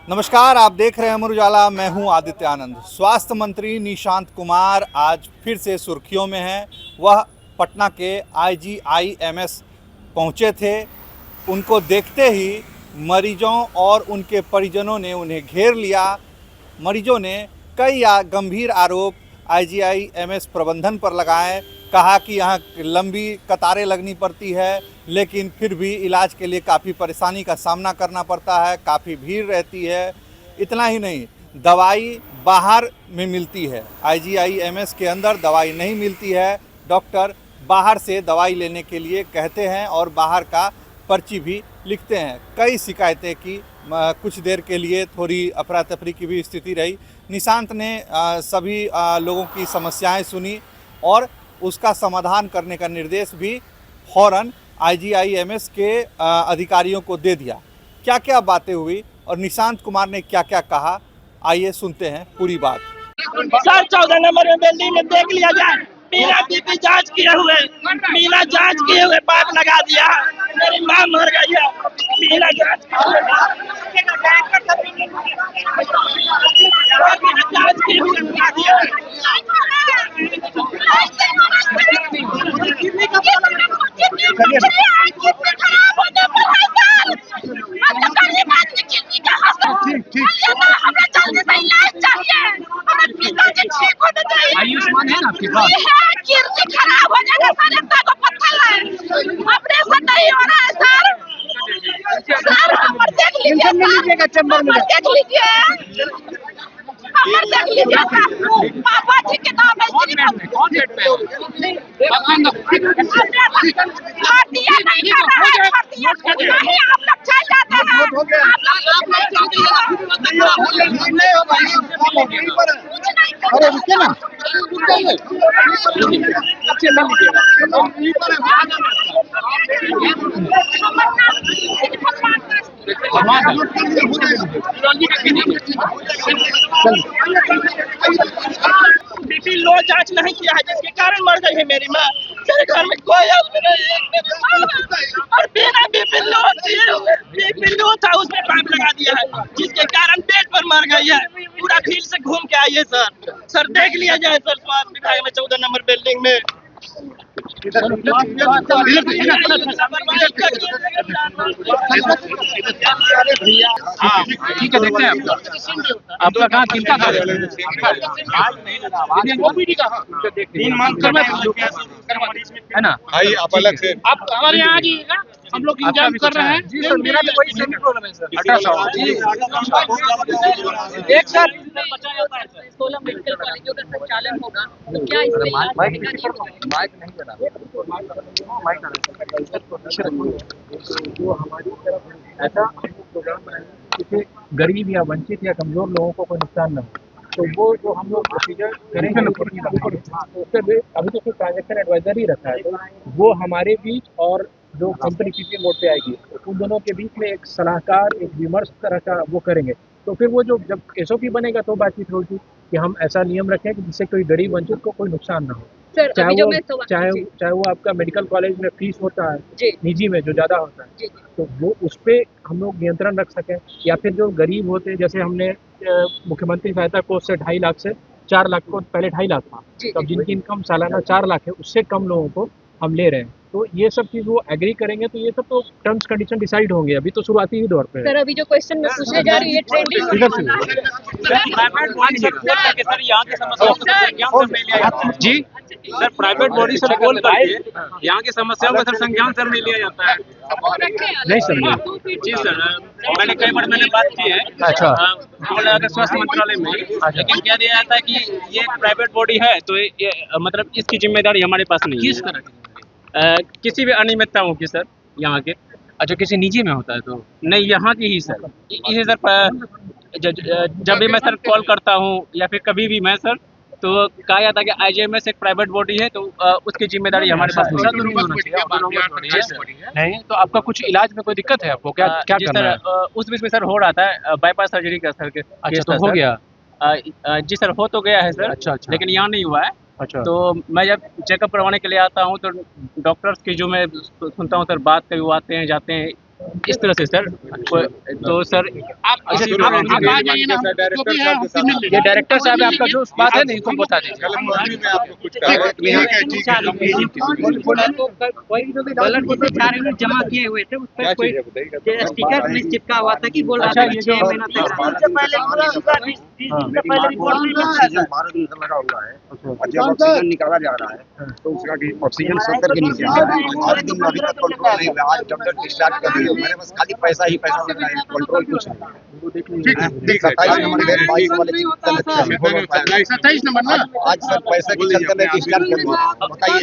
नमस्कार, आप देख रहे हैं अमर उजाला। मैं हूं आदित्य आनंद। स्वास्थ्य मंत्री निशांत कुमार आज फिर से सुर्खियों में हैं। वह पटना के IGIMS पहुंचे थे। उनको देखते ही मरीजों और उनके परिजनों ने उन्हें घेर लिया। मरीजों ने कई गंभीर आरोप IGIMS प्रबंधन पर लगाए। कहा कि यहाँ लंबी कतारें लगनी पड़ती है, लेकिन फिर भी इलाज के लिए काफ़ी परेशानी का सामना करना पड़ता है, काफ़ी भीड़ रहती है। इतना ही नहीं, दवाई बाहर में मिलती है, IGIMS के अंदर दवाई नहीं मिलती है। डॉक्टर बाहर से दवाई लेने के लिए कहते हैं और बाहर का पर्ची भी लिखते हैं। कई शिकायतें की, कुछ देर के लिए थोड़ी अफरा तफरी की भी स्थिति रही। निशांत ने सभी लोगों की समस्याएं सुनी और उसका समाधान करने का निर्देश भी फ़ौरन IGIMS के अधिकारियों को दे दिया। क्या क्या बातें हुई और निशांत कुमार ने क्या क्या कहा, आइए सुनते हैं पूरी बात। सर 14 नंबर में बिल्डिंग में देख लिया जाए, बिना बीपी जांच किए हुए, बिना जांच किए हुए पाइप लगा दिया। मेरी माँ मर गई है बिना जांच किए हुए। लगा दिया। आयुष्मान है ना आपके पास? किडनी खराब हो जाएगा सर, इतना को पत्थर है, ऑपरेशन नहीं हो रहा है सर। सर हमर देख लीजिए, लीजिएगा चैम्बर में देख लीजिए, हमर देख लीजिए। पापा जी के नाम है। कौन बेड पे हड्डियां नहीं कर रहा है, हड्डियां नहीं, आप लोग चल जाते हैं, आप लोग नहीं होगा। अरे रुकिए ना, बीपी लो जांच नहीं किया है, जिसके कारण मर गई है मेरी माँ। मेरे घर में कोई आदमी नहीं है, मेरी माँ और बिना बीपी लो दिए हुए, बीपी लो था उसमें पाइप लगा दिया है, जिसके कारण पेट पर मर गई है। पूरा फील्ड से घूम के आइए सर देख लिया जाए सर, स्वास्थ्य विभाग में 14 नंबर बिल्डिंग में। ठीक है, देखते हैं आपका कहाँ चिंता है ना। भाई आप अलग से आप हमारे यहाँ आइएगा, हम लोग इंतजाम कर रहे हैं। जी सर, मेरा तो वही सेम प्रॉब्लम है सर। अल्ट्रासाउंड एक सर 16 मेडिकल कॉलेजों का संचालन होगा, तो क्या इसमें माइक नहीं बना जो हमारी तरफ ऐसा प्रोग्राम बनाएंगे जिससे गरीब या वंचित या कमजोर लोगों को कोई नुकसान न हो। तो वो जो हम लोग प्रोसीजर करेंगे उससे अभी तो कोई ट्रांजेक्शन एडवाइजर ही रखा है, तो वो हमारे बीच और जो कंपनी पीपीएम मोड पे आएगी उन दोनों के बीच में एक सलाहकार, एक विमर्श तरह का वो करेंगे। तो फिर वो जो जब SOP बनेगा तो बातचीत होगी कि हम ऐसा नियम रखें कि जिससे कोई गरीब वंचित को कोई नुकसान ना हो। सर, चाहे वो आपका मेडिकल कॉलेज में फीस होता है निजी में जो ज़्यादा होता है, तो वो उस पर हम लोग नियंत्रण रख सकें, या फिर जो गरीब होते हैं, जैसे हमने मुख्यमंत्री सहायता कोष से 2.5 लाख से 4 लाख को, पहले 2.5 लाख था, तो अब जिनकी इनकम सालाना 4 लाख है उससे कम लोगों को हम ले रहे हैं। तो ये सब चीज़ वो एग्री करेंगे, तो ये सब तो टर्म्स कंडीशन डिसाइड होंगे, अभी तो शुरुआती ही दौर पे है। सर, अभी जो क्वेश्चन में पूछने जा रही है ट्रेंडिंग जी सर, प्राइवेट बॉडी से बोल करके यहाँ की समस्याओं का सर संज्ञान सर नहीं लिया जाता है। नहीं सर, जी सर, मैंने कई बार बात की है। अच्छा, स्वास्थ्य मंत्रालय में, लेकिन क्या दिया जाता है कि ये प्राइवेट बॉडी है तो ये मतलब इसकी जिम्मेदारी हमारे पास नहीं है। किस तरह की? किसी भी अनियमितताओं की सर यहाँ के। अच्छा, किसी निजी में होता है तो नहीं, यहाँ की ही सर। इसी सर जब भी मैं सर कॉल करता हूँ या फिर कभी भी मैं सर, तो कहा जाता है कि IGIMS एक प्राइवेट बॉडी है, तो उसकी जिम्मेदारी हमारे पास नहीं। तो आपका कुछ इलाज में कोई दिक्कत है आपको? क्या करना है? उस बीच में सर हो रहा था बाईपास सर्जरी का सर। अच्छा, तो हो गया? जी सर, हो तो गया है सर। अच्छा, लेकिन यहाँ नहीं हुआ है। अच्छा। तो मैं जब चेकअप करवाने के लिए आता हूँ तो डॉक्टर्स की जो मैं सुनता हूँ सर बात, कभी वो आते हैं जाते हैं, इस तरह से सर तो सर आप आ जाइए ना, जो भी है हमसे मिल लीजिए। ये डायरेक्टर साहब आपका जो बात है ना इसको बता दीजिए। कोई बैलेट जैसे 4 यूनिट जमा किए हुए थे, उस पर कोई स्टिकर नहीं चिपका हुआ था कि बोल रहा था कि 6 महीना तक से पहले बोला होगा, 20 दिन से पहले रिपोर्ट नहीं मिलता है सर। 12 दिन से लगा हुआ है और जब ऑक्सीजन निकाला जा रहा है तो उसका ऑक्सीजन 70 के नीचे आ रहा है। 12 दिन में अभी तक कंट्रोल नहीं हुआ। आज डॉक्टर डिस्चार्ज कर दिए, मेरे पास खाली पैसा ही पैसा लग रहा है, कंट्रोल कुछ नहीं है। 27 नंबर बेड 22 वाले 27 नंबर ना, आज सर पैसे के चक्कर में डिस्चार्ज कर दिया। बताइए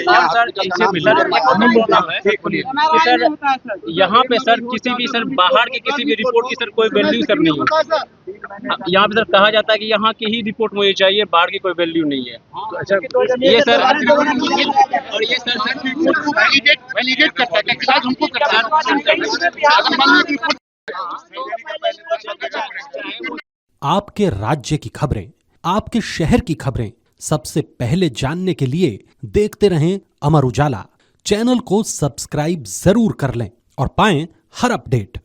सर यहाँ पे सर किसी भी सर बाहर की किसी भी रिपोर्ट की सर कोई वैल्यू सर नहीं है। यहाँ पे सर कहा जाता है कि यहाँ की ही रिपोर्ट मुझे चाहिए, बाहर की कोई वैल्यू नहीं है। अच्छा ये सर और ये सर वैलिडेट करता है कि आज हमको करता है। आपके राज्य की खबरें, आपके शहर की खबरें सबसे पहले जानने के लिए देखते रहें अमर उजाला। चैनल को सब्सक्राइब जरूर कर लें और पाएं हर अपडेट।